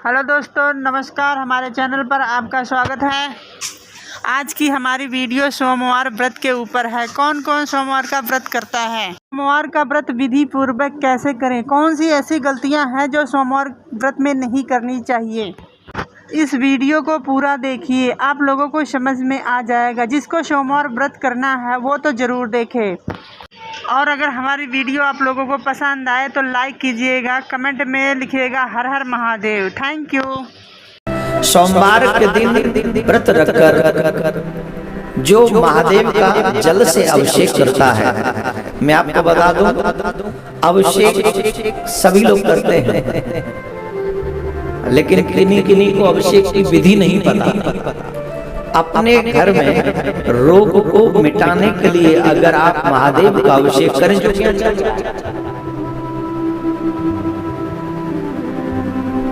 Hello दोस्तों, नमस्कार। हमारे चैनल पर आपका स्वागत है। आज की हमारी वीडियो सोमवार व्रत के ऊपर है। कौन कौन सोमवार का व्रत करता है, सोमवार का व्रत विधि पूर्वक कैसे करें, कौन सी ऐसी गलतियां हैं जो सोमवार व्रत में नहीं करनी चाहिए। इस वीडियो को पूरा देखिए, आप लोगों को समझ में आ जाएगा। जिसको सोमवार व्रत करना है वो तो ज़रूर देखे। और अगर हमारी वीडियो आप लोगों को पसंद आए तो लाइक कीजिएगा, कमेंट में लिखिएगा हर हर महादेव। Thank you. सोमवार के दिन व्रत रखकर जो महादेव का जल से अभिषेक करता है, मैं आपको बता दूं, अभिषेक सभी लोग करते हैं, लेकिन किन्हीं को अभिषेक की विधि नहीं पता। अपने घर में रोग को मिटाने के लिए अगर आप महादेव का अभिषेक करें, जो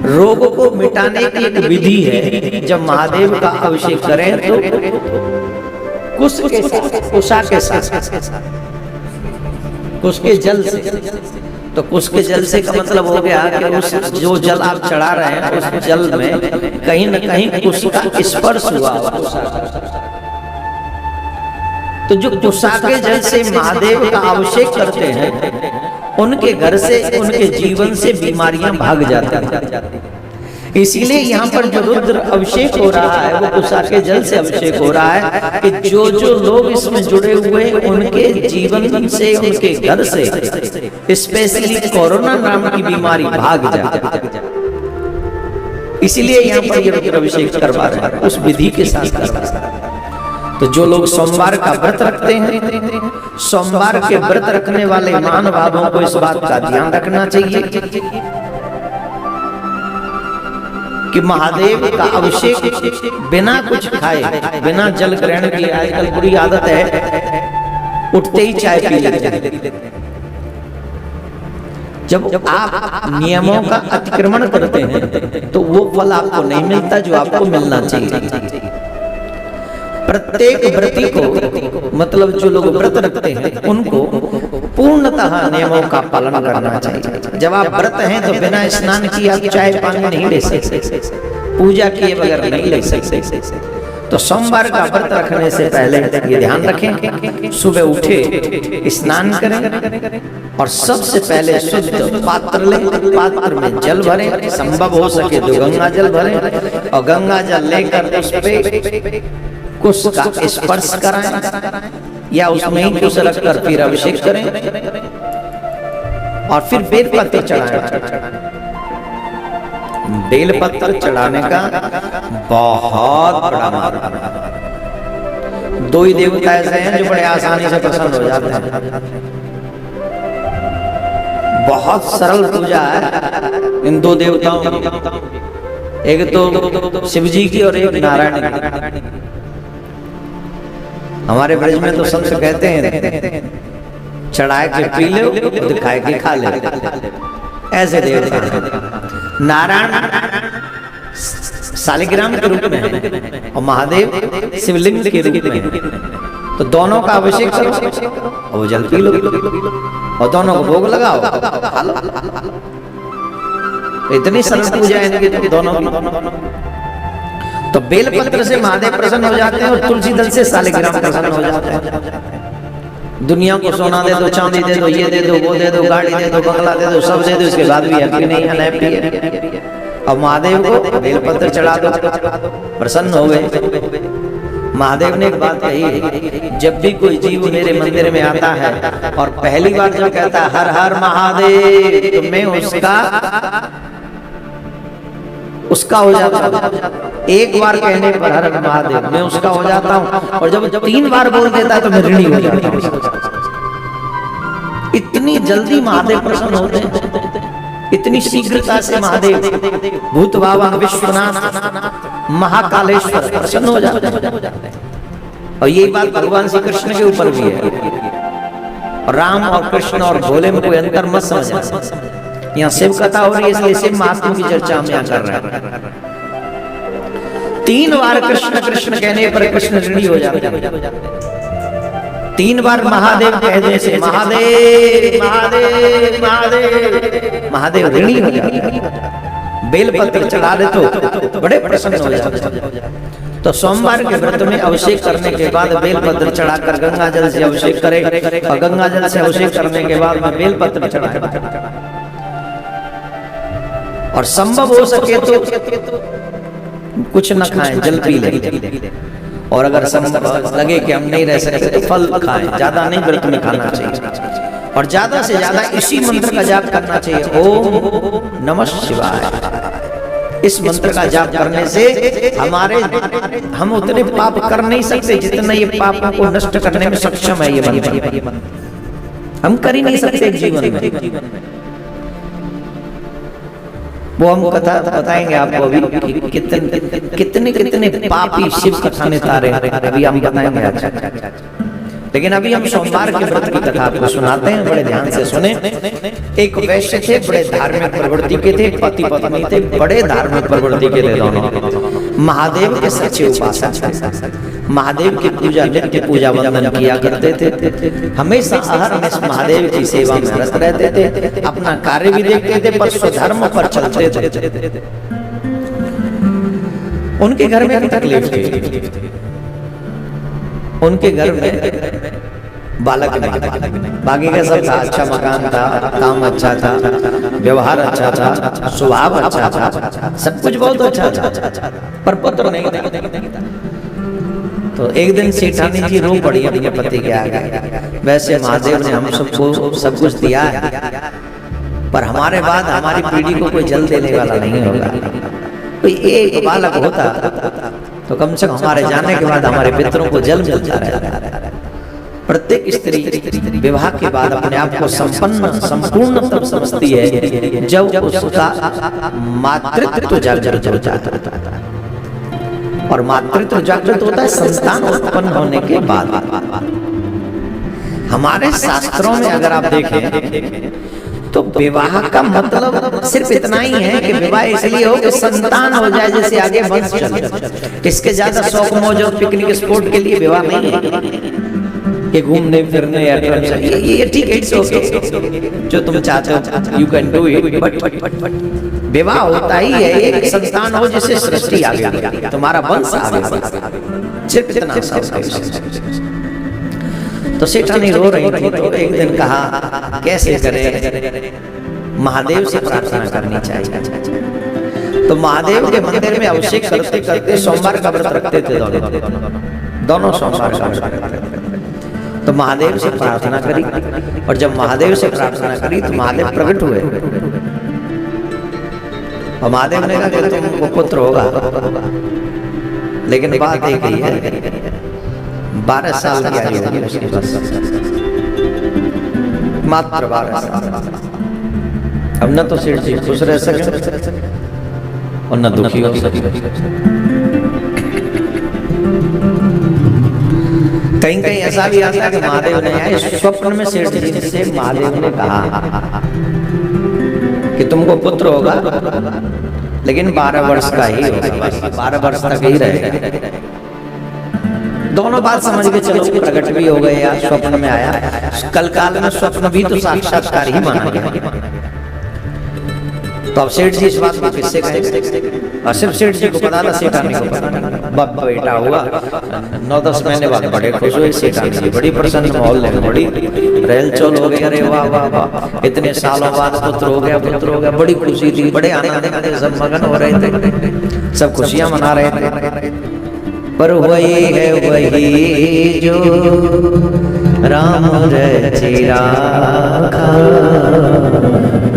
रोग को मिटाने की एक विधि है, जब महादेव का अभिषेक करें तो कुशा के साथ, कुश के जल से। तो कुश के जल से का मतलब हो गया कि उस जो जल आप चढ़ा रहे हैं उस जल में कहीं न कहीं कुश का स्पर्श हुआ। तो जो कुशा के जल से महादेव का अभिषेक करते हैं, उनके घर से, उनके जीवन से बीमारियां भाग जाती हैं। इसीलिए यहाँ पर जो रुद्र अभिषेक हो रहा है वो कुशा के जल से अभिषेक हो रहा है कि जो लोग इसमें जुड़े हुए उनके जीवन से, उनके घर से स्पेशली कोरोना नाम की बीमारी भाग जाए। इसीलिए यहाँ पर ये रुद्र अभिषेक करवा रहे हैं, उस विधि के साथ करवा रहे हैं। तो जो लोग सोमवार का व्रत रखते हैं, सोमवार के व्रत रखने वाले महानुभावों को इस बात का ध्यान रखना चाहिए कि महादेव का अभिषेक बिना कुछ खाए, बिना जल ग्रहण किए, आजकल बुरी आदत है उठते ही चाय पी लेते हैं। जब आप नियमों का अतिक्रमण करते हैं तो वो फल आपको नहीं मिलता जो आपको मिलना चाहिए। प्रत्येक व्रती को, मतलब जो लोग व्रत रखते हैं, उनको पूर्णतः नियमों का पालन करना चाहिए। जब आप व्रत हैं तो बिना स्नान किए आप चाय पानी नहीं ले सकते, पूजा किए बगैर नहीं ले सकते। तो सोमवार का व्रत रखने से पहले ये ध्यान रखें, सुबह उठे, स्नान करें और सबसे पहले शुद्ध पात्र लें, पात्र में जल भरें, संभव हो सके तो गंगा जल भरें और गंगा जल लेकर उस पे कुश का स्पर्श कराएं या उसमें ही कुश रखकर फिर अभिषेक करें और फिर बेलपत्र चढ़ाएं। बेलपत्र चढ़ाने का बहुत बड़ा महत्व है। दो ही देवता ऐसे हैं जो बड़े आसानी से प्रसन्न हो जाते हैं। बहुत सरल पूजा है इन दो देवताओं की, एक तो शिव जी की और एक नारायण की। हमारे ब्रज में तो संत कहते हैं चढ़ाए के पी लो, दिखाए के खा ले, ऐसे देवता हैं। नारायण शालिग्राम के रूप में है और महादेव शिवलिंग के रूप में है। तो दोनों का अभिषेक करो और वो जल पी लो और दोनों को भोग लगाओ, खा लो। इतनी सरल पूजा है इनकी दोनों की। तो बेलपत्र से महादेव प्रसन्न हो जाते हैं और तुलसी दल से शालिग्राम प्रसन्न हो जाते हैं। दुनिया को सोना दे दो, चांदी दे दो, ये दे दो, वो दे दो, गाड़ी दे दो, बंगला दे दो, सब दे दो, इसके बाद भी हैप्पी नहीं है, हैप्पी है। और महादेव को बेलपत्र चढ़ा दो, प्रसन्न हो गए। महादेव ने एक बात कही है, जब भी कोई जीव मेरे मंदिर में आता है और पहली बार जब कहता है हर हर महादेव, तो मैं उसका हो जाता हूँ। एक बार कहने पर हर हर महादेव मैं उसका हो जाता हूँ, और जब 3 बार बोल देता है तो मैं ऋणी हो जाता हूँ। इतनी जल्दी महादेव प्रसन्न होते हैं, इतनी शीघ्रता से महादेव भूत बाबा, विश्वनाथ, महाकालेश्वर प्रसन्न हो जाते हैं। और यही बात भगवान श्री कृष्ण के ऊपर भी है। राम और कृष्ण और भोले में कोई अंतर मत समझ। यहाँ शिव कथा हो रही है, इसलिए शिव महात्मा की चर्चा हम यहाँ कर रहे हैं। 3 बार कृष्ण कृष्ण कहने पर कृष्ण ऋणी हो जाते हैं। 3 बार महादेव कहने से महादेव महादेव महादेव महादेव ऋणी हो जाते हैं। बेलपत्र चढ़ा दे तो बड़े प्रसन्न हो जाते। तो सोमवार के व्रत में अभिषेक करने के बाद बेलपत्र चढ़ाकर गंगा जल से अभिषेक करे, और गंगा जल से अभिषेक करने के बाद में बेलपत्र चढ़ाए, और संभव हो सके तो कुछ न खाएं, जल पी लें, और अगर संभव लगे कि हम नहीं रह सकते तो फल खाएं, ज्यादा नहीं व्रत में खाना चाहिए, और ज्यादा से ज्यादा इसी मंत्र का जाप करना चाहिए, ओम नमः शिवाय। इस मंत्र का जाप करने से हम उतने पाप कर नहीं सकते जितना ये पापों को नष्ट करने में सक्षम है ये मंत्र। हम कर ही नहीं सकते जीवन में। वो हम कथा बताएंगे आपको अभी कितने कितने पापी शिव कथा ने तारे, अभी हम बताएंगे। अच्छा, लेकिन अभी हम सोमवार के व्रत की कथा आपको सुनाते हैं, बड़े ध्यान से सुने। एक वैश्य थे, बड़े धार्मिक प्रवृत्ति के थे, पति पत्नी थे, बड़े धार्मिक प्रवृत्ति के थे दोनों। महादेव के सच्चे उपासक, महादेव की पूजा, नित्य पूजा वंदन किया करते थे, हमेशा अहरनिश महादेव की सेवा में रत रहते थे, अपना कार्य भी देखते थे पर स्वधर्म पर चलते थे। उनके घर में तकलीफ थी, उनके घर में बालक बाकी का सब था, अच्छा मकान था, काम अच्छा था, व्यवहार अच्छा था, स्वभाव अच्छा था, सब कुछ बहुत अच्छा था, पर पुत्र नहीं था। तो एक दिन सेठानी जी रो पड़ी अपने पति के आगे, वैसे महादेव ने हम सबको सब कुछ दिया है, पर हमारे बाद हमारी पीढ़ी को कोई जल देने वाला नहीं होगा। कोई एक बालक होता तो कम से कम हमारे जाने के बाद हमारे पितरों को जल मिलता रहता। प्रत्येक स्त्री विवाह के बाद अपने आप को संपन्न संपूर्ण तब समझती है जब उसका मातृत्व जागृत हो जाता है, और मातृत्व जागृत होता है संतान उत्पन्न होने के बाद। हमारे शास्त्रों में अगर आप देखें तो विवाह का मतलब सिर्फ इतना ही है कि विवाह इसलिए हो कि संतान हो जाए, जैसे आगे वंश चले। इसके ज्यादा शौक मौज और पिकनिक स्पॉट के लिए विवाह नहीं है कि घूमने फिरने या ये ठीक है, इट्स ओके, जो तुम चाहते हो you can do it, but विवाह होता ही है एक संतान हो जिससे सृष्टि आगे बढ़े, तुम्हारा वंश आगे बढ़े, सिर्फ इतना। तो सेठानी रो रही थी, तो एक दिन कहा कैसे करें, महादेव से प्रार्थना करनी चाहिए। तो महादेव के मंदिर में अभिषेक करते करते सोमवार का व्रत रखते थे दोनों सोमवार का व्रत। तो महादेव से प्रार्थना करी, और जब महादेव से प्रार्थना करी तो महादेव प्रकट हुए, और महादेव ने कहा कि तुमको पुत्र होगा, लेकिन बात एक ही है 12 साल की आयु होगी उसकी, बस मात्र 12 साल। अब न तो सेठ जी खुश रह सके और न दुखी हो सके। कहीं कहीं ऐसा भी आता है कि महादेव ने आए स्वप्न में सेठ जी से महादेव ने कहा कि तुमको पुत्र होगा, लेकिन 12 वर्ष का ही होगा, 12 वर्ष तक ही रहेगा। दोनों बात समझ के चलो, प्रकट भी हो गए या स्वप्न में आया, कल काल में स्वप्न भी तो साक्षात्कार ही माना गया। तो अब सेठ जी इस बात को किससे कहेंगे, और सिर्फ सेठ जी को पता था, सेठानी को पता। बाप बेटा हुआ 9-10 महीने बाद बड़े खुश हुए सेठानी जी, बड़ी प्रसन्न माहौल में बड़ी रहल चल हो गई, अरे वाह वाह वाह, इतने सालों बाद पुत्र हो गया, बड़ी खुशी थी, बड़े आनंद में सब मगन हो रहे थे, सब खुशियां मना रहे थे। पर वही है वही जो राम रचिरा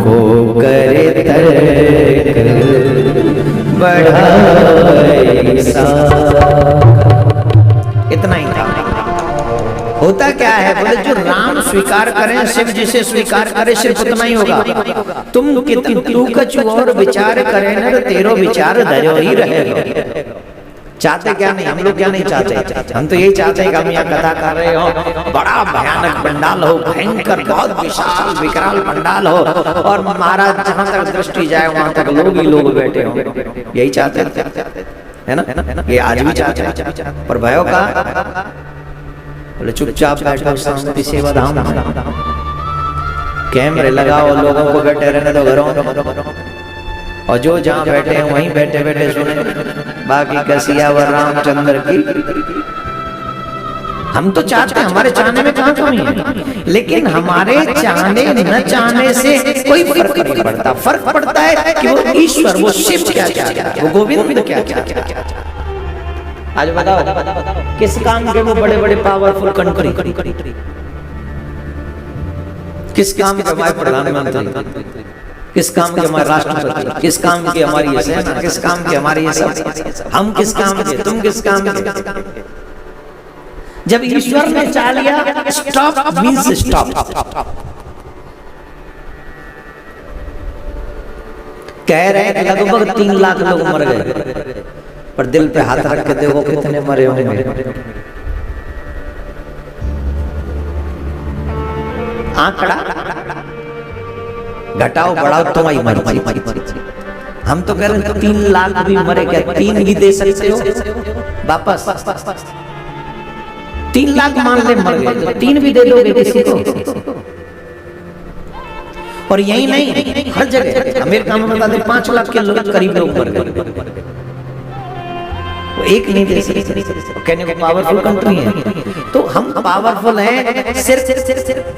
को करे तर्क बढ़ाए सा। इतना ही था। होता क्या है बोले, जो राम स्वीकार करें, शिव जिसे स्वीकार करे, सिर्फ उतना ही होगा। तुम कितन तू कछु और विचार करे न, तेरो विचार धरो ही रहेगा। चाहते क्या नहीं, हम लोग क्या नहीं चाहते, हम तो यही चाहते हैं कि हम यहाँ कथा कर रहे हो, बड़ा भयानक पंडाल हो, भयंकर बहुत विशाल विकराल पंडाल हो, और महाराज जहाँ तक दृष्टि जाए वहां तक लोग ही लोग बैठे हो, यही चाहते है ना, ये आज भी चाहते हैं। पर भयो का बोले चुपचाप बैठो, शांति सेवा धाम, कैमरे लगाओ, लोगों को बैठे रहने दो घरों, और जो जहाँ बैठे हैं वहीं बैठे बैठे सुने। बाकी कसियावर रामचंद्र की। हम तो चाहते हैं, हमारे चाहने में कहाँ कमी है, लेकिन हमारे चाहने न चाहने से कोई फर्क नहीं पड़ता। फर्क पड़ता है कि वो ईश्वर, वो शिव क्या चाहता है, वो गोविंद क्या चाहता है। आज बताओ किस काम के वो बड़े बड़े पावरफुल कंट्री, किस काम के हमारे प्रधानमंत्री, किस काम के हमारे राष्ट्रपति, किस काम की हमारी ये सेना, किस काम की हमारी ये सब, हम किस काम के, तुम किस काम के। जब ईश्वर ने चाह लिया स्टॉप मीन्स स्टॉप। कह रहे हैं लगभग 3 लाख लोग मर गए, पर दिल पे हाथ रख के देखो कितने मरे होंगे। आंकड़ा घटाओ बढ़ाओ तो आई मरी। हम तो कह रहे हैं 3 लाख भी मरे, क्या 3 ही दे सकते हो वापस? 3 लाख मान ले मर गए तो 3 भी दे दोगे किसी को? और यही नहीं, हर जगह अमेरिका में बता दे 5 लाख के लोग करीब लोग मर गए, वो एक नहीं दे सकते। कहने को पावरफुल कंट्री है, तो हम पावरफुल हैं सिर्फ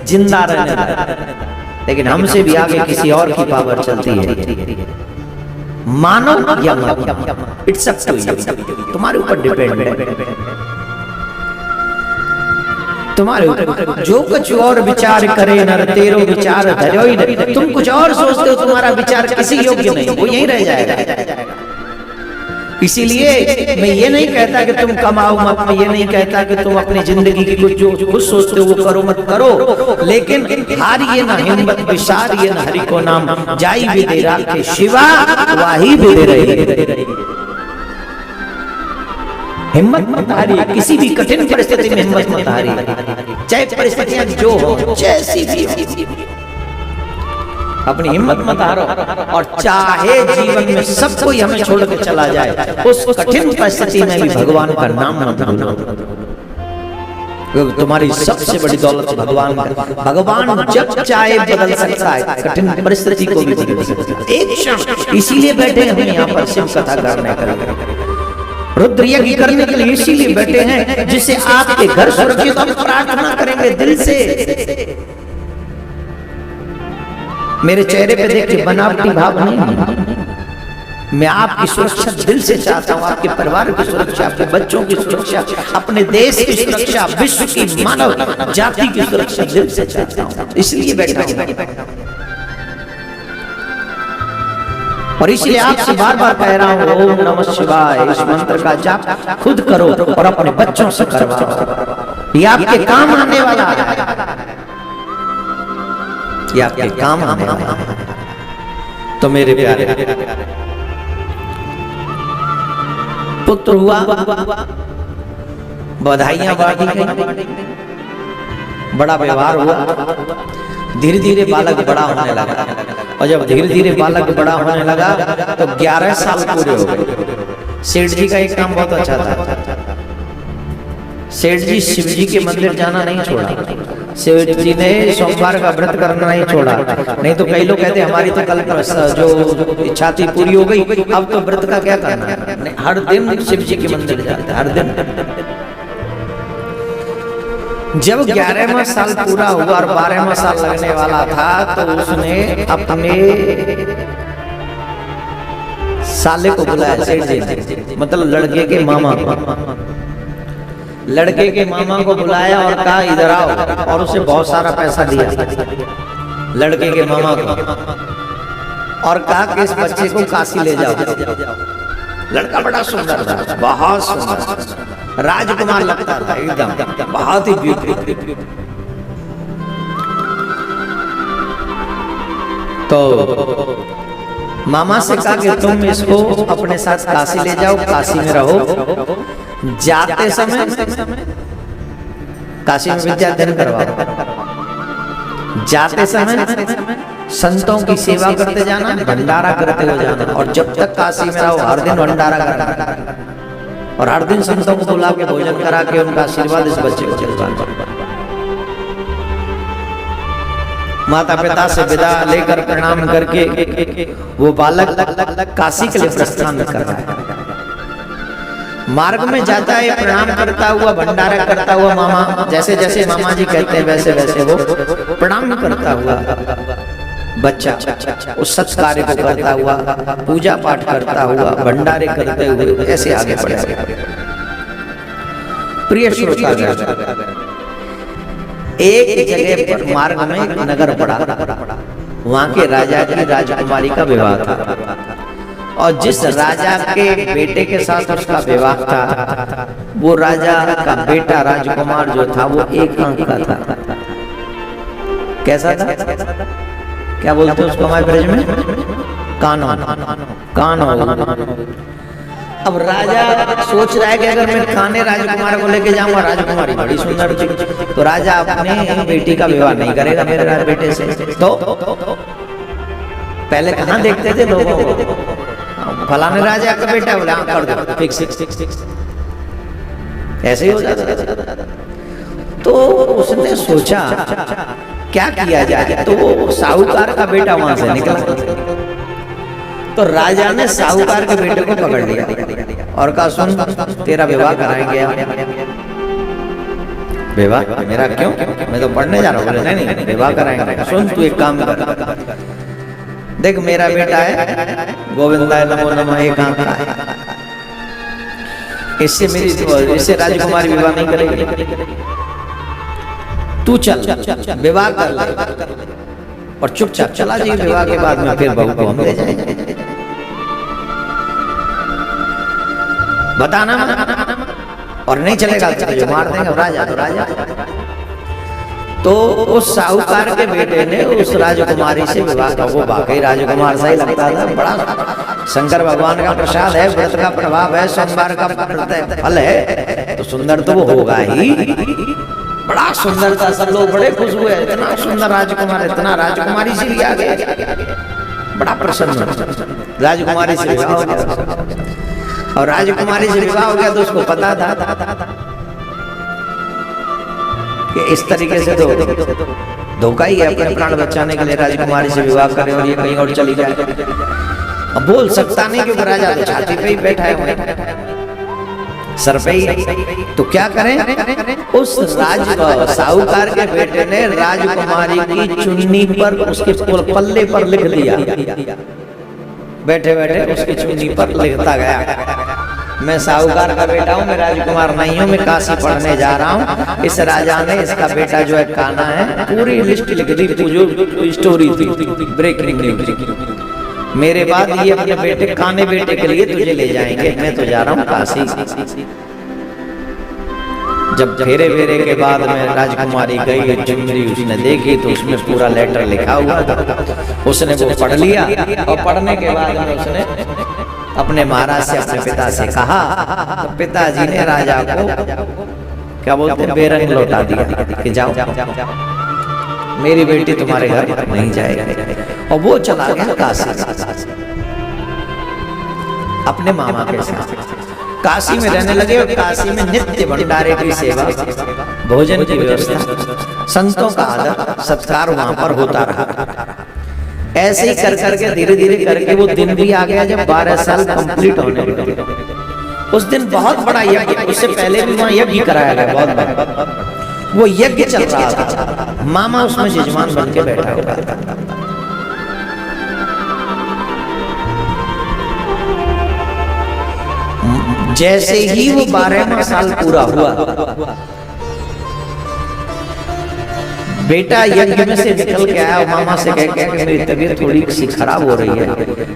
जिंदा रहने, लेकिन हमसे भी आगे किसी और की पावर चलती है। मानो या मानो, इट्स अप टू यू, तुम्हारे ऊपर डिपेंड है। तुम्हारे ऊपर जो कुछ और विचार करे नर तेरो विचार धरो ही नहीं। तुम कुछ और सोचते हो, तुम्हारा विचार किसी योग्य नहीं, वो यहीं रह जाएगा। इसीलिए मैं ये नहीं कहता कि तुम कमाओ मत, मैं ये नहीं कहता कि तुम अपनी जिंदगी की कुछ जो खुद सोचते हो वो करो मत करो, लेकिन हारिए ना हिम्मत विसारिए ना हरि को नाम, जाई भी दे राखे शिवा वाही भी दे रही। हिम्मत मत हारिए, किसी भी कठिन परिस्थिति में हिम्मत मत हारिए, चाहे परिस्थितियां जो हो, जैसी भी हो, अपनी हिम्मत मत हारो। और चाहे जीवन में सब कोई हमें छोड़ के चला जाए, उस कठिन परिस्थिति में भी भगवान का नाम मत भूलो, क्योंकि तुम्हारी सबसे बड़ी दौलत भगवान का। भगवान जब चाहे बदल सकता है, कठिन परिस्थिति को भी बदल सकता है एक क्षण। इसीलिए बैठे हम यहाँ पर शिव कथा करने करेंगे, रुद्र यज्ञ करने के लिए इसीलिए बैठे हैं, जिससे आपके घर सुरक्षित। हम प्रार्थना करेंगे दिल से। मेरे चेहरे पे देख के बनावटी भाव नहीं, मैं आपकी सुरक्षा दिल से चाहता हूँ, आपके परिवार की सुरक्षा, आपके बच्चों की सुरक्षा, अपने देश की सुरक्षा, विश्व की मानव जाति की सुरक्षा दिल से चाहता हूँ, इसलिए बैठा हूँ। और इसलिए आपसे बार बार कह रहा हूँ, ओम नमः शिवाय इस मंत्र का जाप खुद करो और अपने बच्चों से करवाओ। ये आपके काम आने वाला है, ये आपके काम आने वाला है। तो मेरे प्यारे, पुत्र हुआ, बधाइयां बांटी गई, बड़ा व्यवहार हुआ। धीरे धीरे बालक बड़ा होने लगा, और जब धीरे धीरे बालक बड़ा होने लगा तो 11 साल पूरे हो गए। सेठ जी का एक काम बहुत अच्छा था, सेठ जी शिव जी के मंदिर जाना नहीं छोड़ा। सेठ जी ने सोमवार का व्रत करना नहीं छोड़ा। नहीं तो कई लोग कहते हमारी तो कल जो इच्छा थी पूरी हो गई, अब तो व्रत का क्या करना है। हर दिन शिव जी के मंदिर जाते, हर दिन। जब 11वां साल पूरा हुआ और 12वां साल लगने वाला था, तो उसने अपने साले को बुलाया, सेठ जी ने, मतलब लड़के के मामा को। लड़के के मामा को बुलाया और कहा इधर आओ, और उसे बहुत सारा पैसा दिया लड़के के मामा को, और कहा कि इस बच्चे को काशी ले जाओ। लड़का बड़ा सुंदर था, बहुत सुंदर, राजकुमार लगता था एकदम, बहुत ही ब्यूटीफुल। तो मामा से कहा कि तुम इसको अपने साथ काशी ले जाओ, काशी में रहो, जाते समय काशी में विद्या अध्ययन करवाओ, जाते समय संतों की सेवा करते जाना, भंडारा करते हुए जाना, और जब तक काशी में रहो हर दिन भंडारा करना, और हर दिन संतों को बुला के भोजन करा के उनका आशीर्वाद इस बच्चे को दिलवाना। माता पिता से विदा लेकर प्रणाम करके वो बालक काशी के लिए प्रस्थान कर रहा है। मार्ग में जाता है, प्रणाम करता हुआ, भंडारा करता हुआ, मामा जैसे जैसे मामा जी कहते हैं वैसे वैसे वो प्रणाम करता हुआ बच्चा उस सत्कार्य को करता हुआ, पूजा पाठ करता हुआ, भंडारे करते हुए ऐसे आगे बढ़ेगा। प्रिय श्रोता, एक जगह पर मार्ग में एक नगर पड़ा, वहां के राजा की राजकुमारी का विवाह था, और जिस राजा के बेटे के साथ उसका विवाह था वो राजा का बेटा राजकुमार जो था वो एक अंक का था। कैसा था? क्या बोलते हैं उसको हमारे ब्रज में? कानो। अब राजा सोच रहा है कि अगर मैं काने राजकुमार को लेके जाऊंगा, राजकुमारी बड़ी सुंदर थी, तो राजा अपने बेटी का विवाह नहीं करेगा मेरे बेटे से। तो पहले कहाँ देखते थे लोगों को, फलाने राजा का बेटा, बोले हाँ कर दो, फिक्स, ऐसे ही हो जाता। तो उसने सोचा क्या किया जाए, तो वो साहूकार का बेटा वहां से निकला, तो राजा ने साहूकार के बेटे को पकड़ लिया और कहा सुन, तेरा विवाह कराएंगे। विवाह मेरा? क्यों? मैं तो पढ़ने जा रहा हूँ। बोले नहीं, विवाह कराएंगे। सुन, तू एक काम कर, देख मेरा बेटा है गोविंदाय नमो नमः, एक आंख का है, इससे राजकुमारी विवाह नहीं करेगी, तू चल विवाह कर ले और चुपचाप चला जाइए, विवाह के बाद में फिर बहू को हम ले जाएंगे। बताना और नहीं चलेगा तो मार देंगे, राजा तो राजा। तो उस साहूकार के बेटे ने उस राजकुमारी से विवाह का, वो वाकई राजकुमार सा ही लगता था, बड़ा शंकर भगवान का प्रसाद है, व्रत का प्रभाव है, सोमवार का फल है, तो सुंदर तो वो होगा ही, बड़ा सुंदर था। सब लोग बड़े खुश हुए, इतना सुंदर राजकुमार, इतना राजकुमारी से भी आ गया, बड़ा प्रसन्न। राजकुमारी से विवाह हो गया, और राजकुमारी से विवाह हो गया तो उसको पता था कि इस तरीके से तो धोखा ही है, अपने प्राण बचाने के लिए राजकुमारी से विवाह करे और ये कहीं और चली जाए। अब बोल सकता नहीं क्योंकि राजा तो छाती पे ही बैठा है, सर पे ही। तो क्या करें, उस साहूकार के बेटे ने राजकुमारी की चुन्नी पर, उसके पल्ले पर लिख दिया, बैठे बैठे उसकी चुन्नी पर लिखता गया, मैं साहूकार का बेटा हूँ, मैं राजकुमार नहीं हूँ, मैं काशी पढ़ने जा रहा हूँ। इस राजा ने इसका बेटा जो है काना है, पूरी लिस्ट लिख दी, जो स्टोरी थी, ब्रेकिंग न्यूज। मेरे बाद ये अपने बेटे काने बेटे के लिए तुझे ले जाएंगे, मैं तो जा रहा हूँ काशी। जब फेरे फेरे के बाद में राजकुमारी गई, चुनरी उसने देखी तो उसमें पूरा लेटर लिखा हुआ था, उसने वो पढ़ लिया, और पढ़ने के बाद में उसने अपने महाराज से, अपने पिता से कहा, तो पिताजी ने राजा को क्या बोलते हैं, बेरंग लौटा दिया कि जाओ, मेरी बेटी तुम्हारे घर नहीं जाएगी। और वो चला गया काशी, अपने मामा के साथ काशी में रहने लगे, और काशी में नित्य भंडारे की सेवा, भोजन की व्यवस्था, संतों का आदर सत्कार वहां पर होता रहा। ऐसे ही कर करके धीरे धीरे करके वो दिन भी आ गया जब 12 साल कंप्लीट होने लगे। उस दिन बहुत बड़ा यज्ञ, उससे पहले भी वहां यज्ञ कराया गया बहुत बड़ा, वो यज्ञ चल रहा था, मामा उसमें यजमान बन के बैठा हुआ था। जैसे ही वो 12वां साल पूरा हुआ, बेटा यज्ञ में से निकल के आया, मामा से कह के मेरी तबीयत थोड़ी सी खराब हो रही है,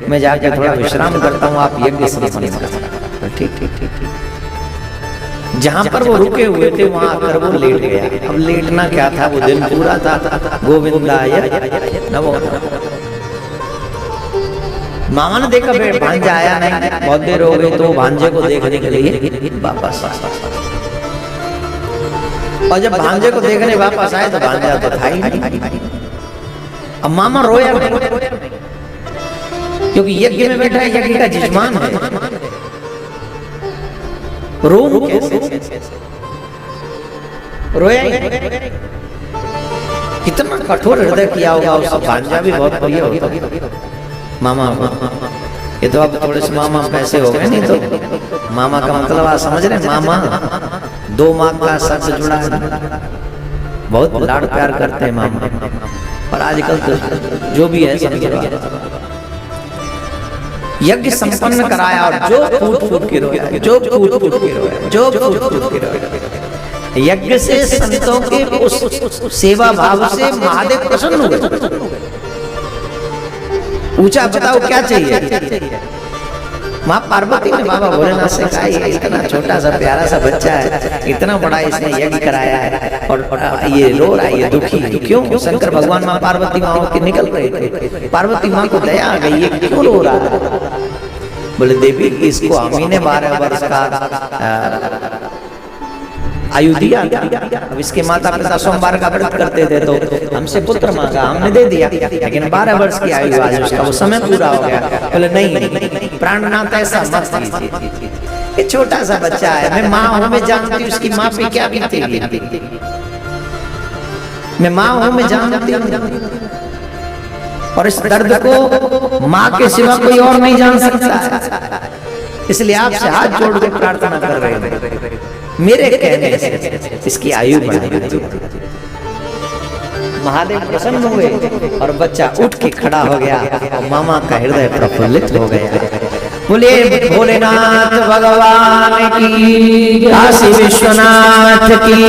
मैं जाके थोड़ा विश्राम करता हूँ, आप यज्ञ समापन करें। ठीक ठीक ठीक ठीक। जहाँ पर वो रुके हुए थे वहां आकर वो लेट गया। अब लेटना क्या था, वो दिन पूरा था, गोविंदाय नमो। मामा ने देखा भांजा आया नहीं, बहुत देर हो गई, तो भांजे को देखने के लिए वापस, और जब भांजे को देखने वापस आए तो भांजा तो था ही नहीं। अब मामा रोया क्योंकि यज्ञ में बैठा है, यज्ञ का यजमान है, रोया ही। कितना कठोर हृदय किया होगा उसका। भांजा भी बहुत प्रिय होता है मामा। ये तो अब थोड़े से मामा पैसे हो गए, नहीं तो मामा का मतलब आप समझ रहे, मामा दो माँ का शब्द जुड़ा है, बहुत लाड़ प्यार करते हैं मामा। और आजकल तो जो भी है समझ, यज्ञ संपन्न कराया और जो फूट फूट के रोया, जो फूट फूट के रोया, जो फूट फूट के रोया। यज्ञ से संतों के उस सेवा भाव से महादेव प्रसन्न हो गए। पूछा बताओ क्या चाहिए? माँ पार्वती ने बाबा भोलेनाथ से कहा ये इतना छोटा सा प्यारा सा बच्चा है, इतना बड़ा इसने यज्ञ कराया है और ये रो रहा है, ये दुखी है। क्यों? शंकर भगवान माँ पार्वती माँ के निकल रहे थे। पार्वती माँ को दया आ गई, ये क्यों रो रहा है? बोले देवी इसको हमी ने 12 वर्ष का आयु दिया, अब इसके माता पिता सोमवार का व्रत करते थे तो हमसे पुत्र मांगा, हमने दे दिया, लेकिन 12 वर्ष की आयु आज उसका वो समय पूरा हो गया। बोले नहीं, प्राणनाथ ऐसा मत कीजिए, ये छोटा सा बच्चा है, मैं माँ हूँ, मैं जानती हूँ उसकी माँ पे क्या बीतेगी, मैं माँ हूँ, मैं जानती हूँ। और इस दर्द को माँ के सिवा कोई और नहीं जान सकता, इसलिए आपसे हाथ जोड़ के प्रार्थना कर रहे हैं, मेरे कहने से इसकी आयु बढ़ाई। महादेव प्रसन्न हुए और बच्चा उठ के खड़ा हो गया और मामा का हृदय प्रफुल्लित हो गया। बोले भोलेनाथ भगवान की, काशी विश्वनाथ की,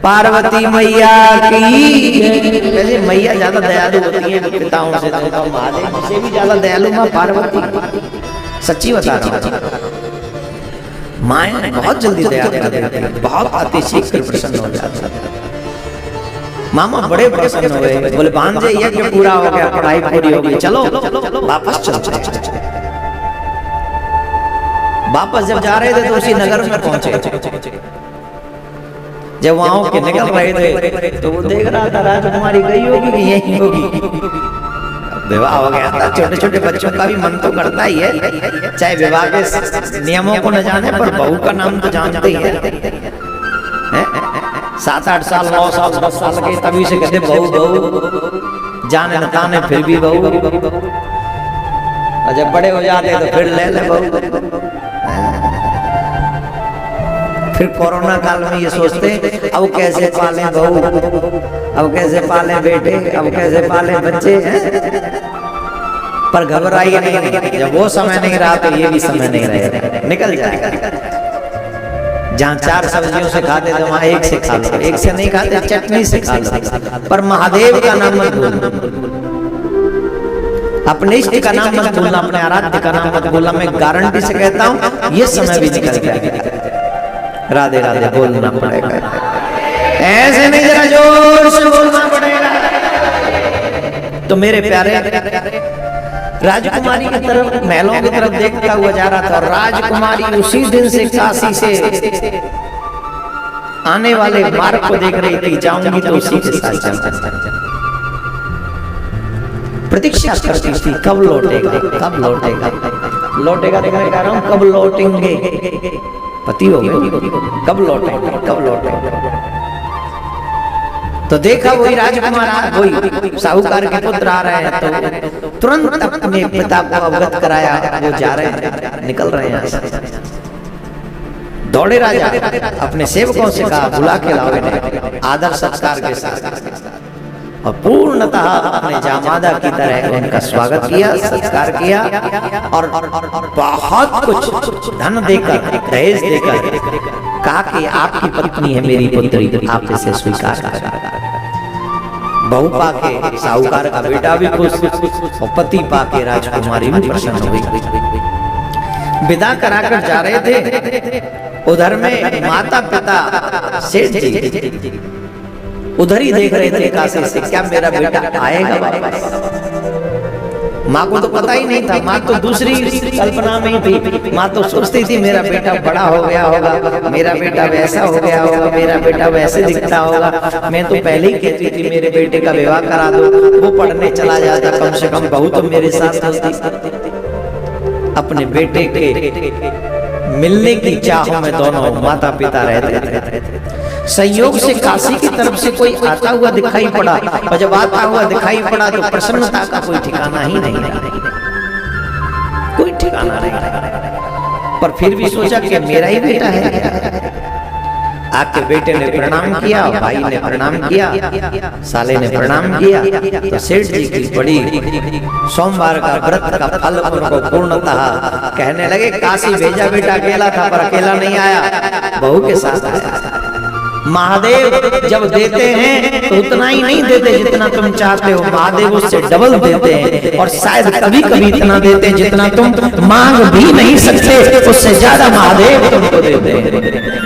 पार्वती मैया की। वैसे मैया ज्यादा दयालु होती है पिताओं से, तो महादेव से भी ज्यादा दयालु माँ पार्वती, सच्ची बता रहा हूँ। माँ बहुत जल्दी दया कर देती है, बहुत अतिशीघ्र प्रसन्न हो जाता है। मामा बड़े प्रसन्न हुए, बोले भांजे यज्ञ पूरा हो गया, पढ़ाई पूरी हो गई, चलो वापस चलते। वापस जब जा रहे थे तो उसी नगर में पहुंचे। जब वहां के निकल रहे थे तो वो देख रहा था राजकुमारी गई होगी कि यही होगी। विवाह हो गया था, छोटे छोटे बच्चों का भी मन तो करता ही है, चाहे विवाह के नियमों को न जाने पर बहू का नाम तो जानते ही है। 7-8 साल 9 साल 10 साल के तभी से कहते बहू बहू, जाने न ताने फिर भी बहू, और जब बड़े हो जाते तो फिर ले बहू। फिर कोरोना काल में ये सोचते अब कैसे पालें बहू, अब कैसे पालें बेटे, अब कैसे पालें बच्चे हैं। पर घबराइए नहीं, जब वो समय नहीं रहा तो ये भी समय नहीं रहेगा, निकल जाएगा। जहाँ 4 सब्जियों से खाते थे वहाँ 1 से खा लो, 1 से नहीं खाते चटनी से खा लो, पर महादेव का नाम मत भूलना, अपने इष्ट का नाम मत भूलना, अपने आराध्य का नाम मत भूलना। मैं गारंटी से कहता हूँ ये समय भी निकल जाएगा। राधे राधे बोलना पड़ेगा, ऐसे नहीं, जरा जोर से बोलना पड़ेगा। तो मेरे प्यारे राजकुमारी की तरफ, महलों की तरफ देखता हुआ जा रहा था, और राजकुमारी उसी दिन से काशी से आने वाले मार्ग को देख रही थी, जाऊंगी तो उसी के साथ जाऊंगी। प्रतीक्षा करती थी कब लौटेगा, कब लौटेगा, लौटेगा तो मैं कह रहा हूँ कब लौटेंगे, पति हो गए, कब लौटेंगे, कब लौटेंगे। तो देखा वही राजकुमार, वही साहूकार के पुत्र आ रहे हैं, तो तुरंत अपने पिता को अवगत कराया, वो जा रहे हैं, निकल रहे हैं। दौड़े राजा, अपने सेवकों से कहा बुला के लाओ इन्हें आदर सत्कार के साथ, और पूर्णतः अपने जामादा की तरह उनका स्वागत किया, सत्कार किया, और बहुत कुछ धन देकर, दहेज देकर कहा कि आपकी पत्नी है मेरी पुत्री, आप इसे स्वीकार करें। बहू पाके साहूकार का बेटा भी खुश, और पति पाके राजकुमारी भी प्रसन्न हुई। विदा कराकर जा रहे थे, उधर में माता पिता सेठ जी उधर ही देख रहे थे काशी से, क्या मेरा बेटा आएगा वापस। माँ को तो पता ही नहीं था, माँ तो दूसरी कल्पना में ही थी। माँ तो सोचती थी मेरा बेटा बड़ा हो गया होगा, मेरा बेटा वैसा हो गया होगा, मेरा बेटा वैसे दिखता होगा। मैं तो पहले ही कहती थी मेरे बेटे का विवाह करा दो, वो पढ़ने चला जाता, कम से कम बहू तो मेरे साथ होती। अपने बेटे के मिलने की चाह में दोनों माता पिता रहते थे। संयोग से काशी की तरफ से कोई आता हुआ दिखाई पड़ा, और जब आता हुआ दिखाई पड़ा तो प्रसन्नता का कोई ठिकाना ही नहीं, कोई ठिकाना नहीं। पर फिर भी सोचा कि मेरा ही बेटा है। आपके बेटे ने प्रणाम किया, भाई ने प्रणाम किया, साले ने प्रणाम किया, तो सेठ जी की बड़ी सोमवार का व्रत का फल उनको पूर्णतः कहने लगे, काशी भेजा बेटा अकेला था पर अकेला नहीं आया, बहू के साथ आया। महादेव जब देते हैं तो उतना ही नहीं देते जितना तुम चाहते हो, महादेव उससे डबल देते हैं, और शायद कभी कभी इतना देते हैं जितना तुम मांग भी नहीं सकते, उससे ज्यादा महादेव तुमको देते हैं।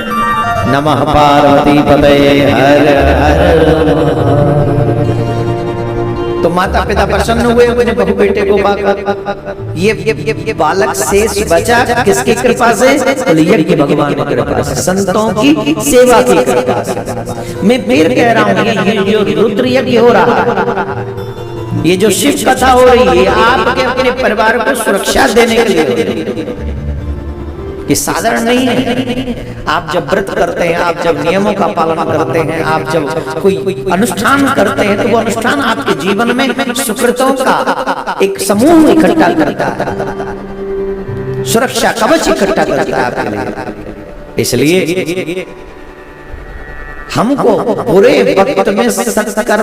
नमः पार्वती पतये हर हर। तो माता पिता प्रसन्न हुए अपने बहू बेटे को पाकर। ये बालक शेष बचा किसकी कृपा से? यज्ञ भगवान की कृपा से, संतों की सेवा की कृपा से। मैं फिर कह रहा हूँ, ये जो रुद्र यज्ञ हो रहा है, ये जो शिव कथा हो रही है, आपके अपने परिवार को सुरक्षा देने के लिए हो रही है। ये साधारण नहीं है। आप जब व्रत करते हैं, आप जब नियमों का पालन करते हैं, आप जब कोई अनुष्ठान करते हैं, तो वो अनुष्ठान आपके जीवन में सुकृतों का एक समूह इकट्ठा करता है, सुरक्षा कवच इकट्ठा करता है आपके लिए। इसलिए हमको बुरे वक्त में सत्कर्म